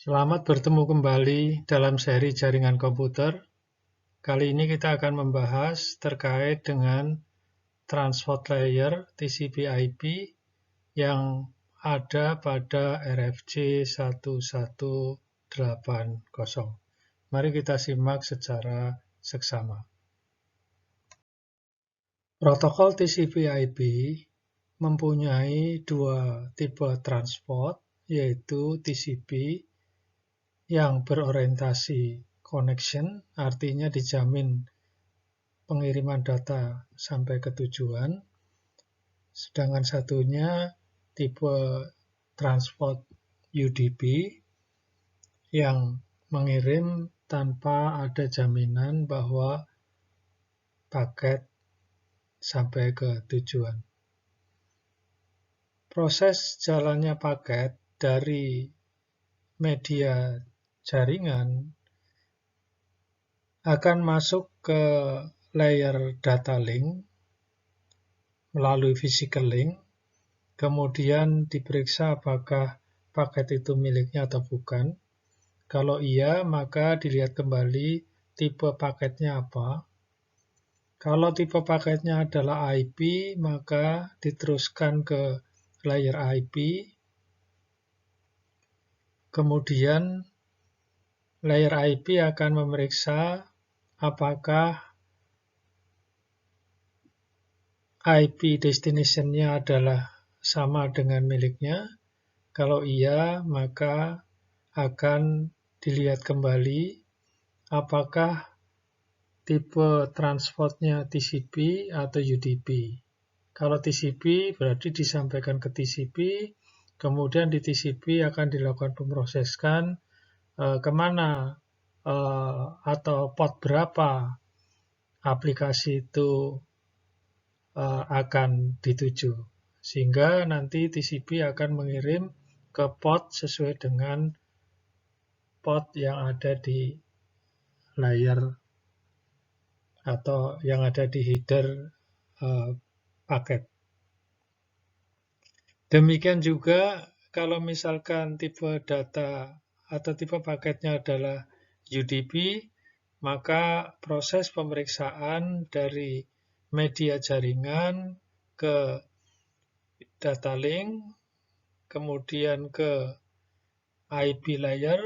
Selamat bertemu kembali dalam seri jaringan komputer. Kali ini kita akan membahas terkait dengan transport layer TCP/IP yang ada pada RFC 1180. Mari kita simak secara seksama. Protokol TCP/IP mempunyai dua tipe transport, yaitu TCP yang berorientasi connection, artinya dijamin pengiriman data sampai ke tujuan. Sedangkan satunya tipe transport UDP yang mengirim tanpa ada jaminan bahwa paket sampai ke tujuan. Proses jalannya paket dari media jaringan akan masuk ke layer data link melalui physical link, kemudian diperiksa apakah paket itu miliknya atau bukan. Kalau iya, maka dilihat kembali tipe paketnya apa. Kalau tipe paketnya adalah IP, maka diteruskan ke layer IP. Kemudian layer IP akan memeriksa apakah IP destination-nya adalah sama dengan miliknya. Kalau iya, maka akan dilihat kembali apakah tipe transportnya TCP atau UDP. Kalau TCP berarti disampaikan ke TCP, kemudian di TCP akan dilakukan pemrosesan kemana atau port berapa aplikasi itu akan dituju. Sehingga nanti TCP akan mengirim ke port sesuai dengan port yang ada di layer atau yang ada di header paket. Demikian juga kalau misalkan tipe data atau tipe paketnya adalah UDP, maka proses pemeriksaan dari media jaringan ke data link, kemudian ke IP layer,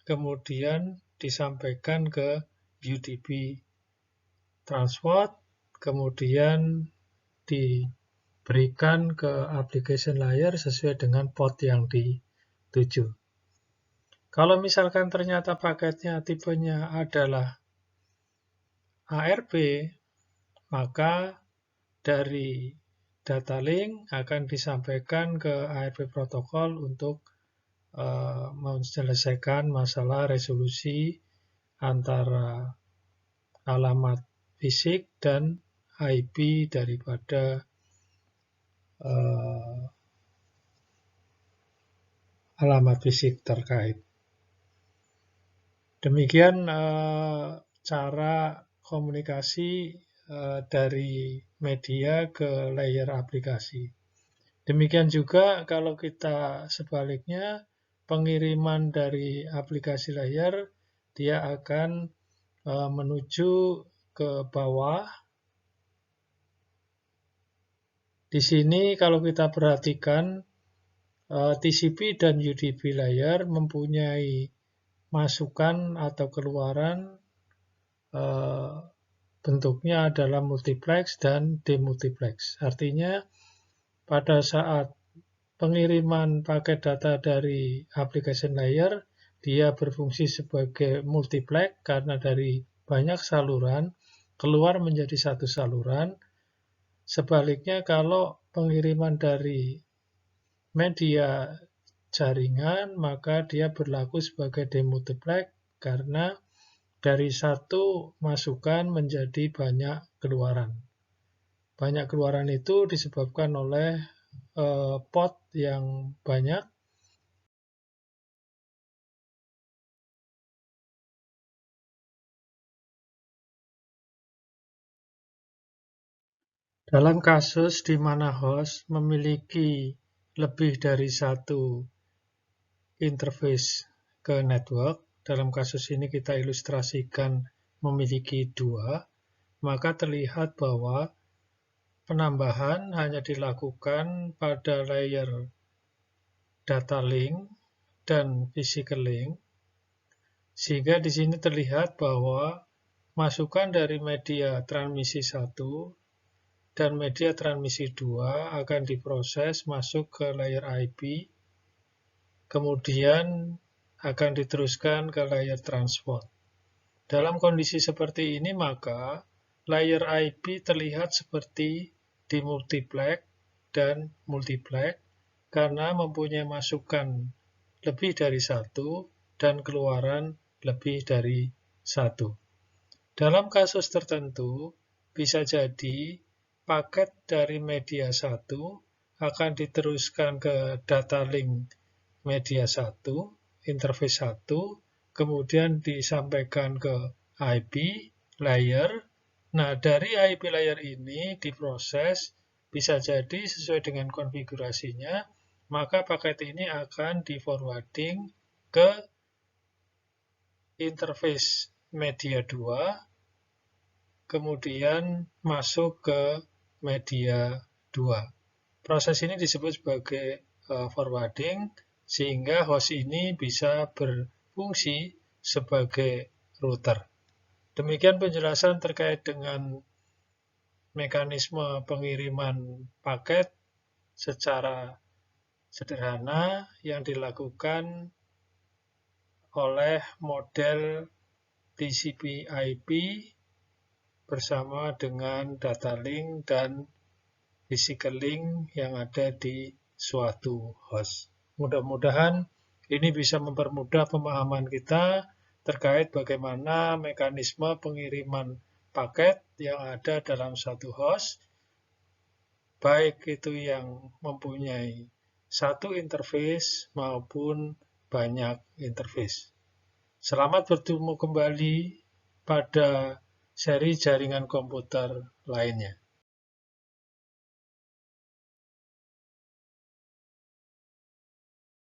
kemudian disampaikan ke UDP transport, kemudian diberikan ke application layer sesuai dengan port yang dituju. Kalau misalkan ternyata paketnya tipenya adalah ARP, maka dari data link akan disampaikan ke ARP protokol untuk menyelesaikan masalah resolusi antara alamat fisik dan IP daripada alamat fisik terkait. Demikian cara komunikasi dari media ke layer aplikasi. Demikian juga kalau kita sebaliknya, pengiriman dari aplikasi layer, dia akan menuju ke bawah. Di sini kalau kita perhatikan, TCP dan UDP layer mempunyai masukan atau keluaran bentuknya adalah multiplex dan demultiplex. Artinya pada saat pengiriman paket data dari application layer, dia berfungsi sebagai multiplex karena dari banyak saluran keluar menjadi satu saluran. Sebaliknya kalau pengiriman dari media jaringan, maka dia berlaku sebagai demultiplex karena dari satu masukan menjadi banyak keluaran. Banyak keluaran itu disebabkan oleh port yang banyak. Dalam kasus di mana host memiliki lebih dari satu interface ke network. Dalam kasus ini kita ilustrasikan memiliki 2, maka terlihat bahwa penambahan hanya dilakukan pada layer data link dan physical link, sehingga di sini terlihat bahwa masukan dari media transmisi 1 dan media transmisi 2 akan diproses masuk ke layer IP, kemudian akan diteruskan ke layer transport. Dalam kondisi seperti ini, maka layer IP terlihat seperti dimultiplex dan multiplex karena mempunyai masukan lebih dari 1 dan keluaran lebih dari 1. Dalam kasus tertentu, bisa jadi paket dari media 1 akan diteruskan ke data link media 1, interface 1, kemudian disampaikan ke IP layer. Nah, dari IP layer ini diproses, bisa jadi sesuai dengan konfigurasinya, maka paket ini akan di-forwarding ke interface media 2, kemudian masuk ke media 2. Proses ini disebut sebagai forwarding, sehingga host ini bisa berfungsi sebagai router. Demikian penjelasan terkait dengan mekanisme pengiriman paket secara sederhana yang dilakukan oleh model TCP/IP bersama dengan data link dan physical link yang ada di suatu host. Mudah-mudahan ini bisa mempermudah pemahaman kita terkait bagaimana mekanisme pengiriman paket yang ada dalam satu host, baik itu yang mempunyai satu interface maupun banyak interface. Selamat bertemu kembali pada seri jaringan komputer lainnya.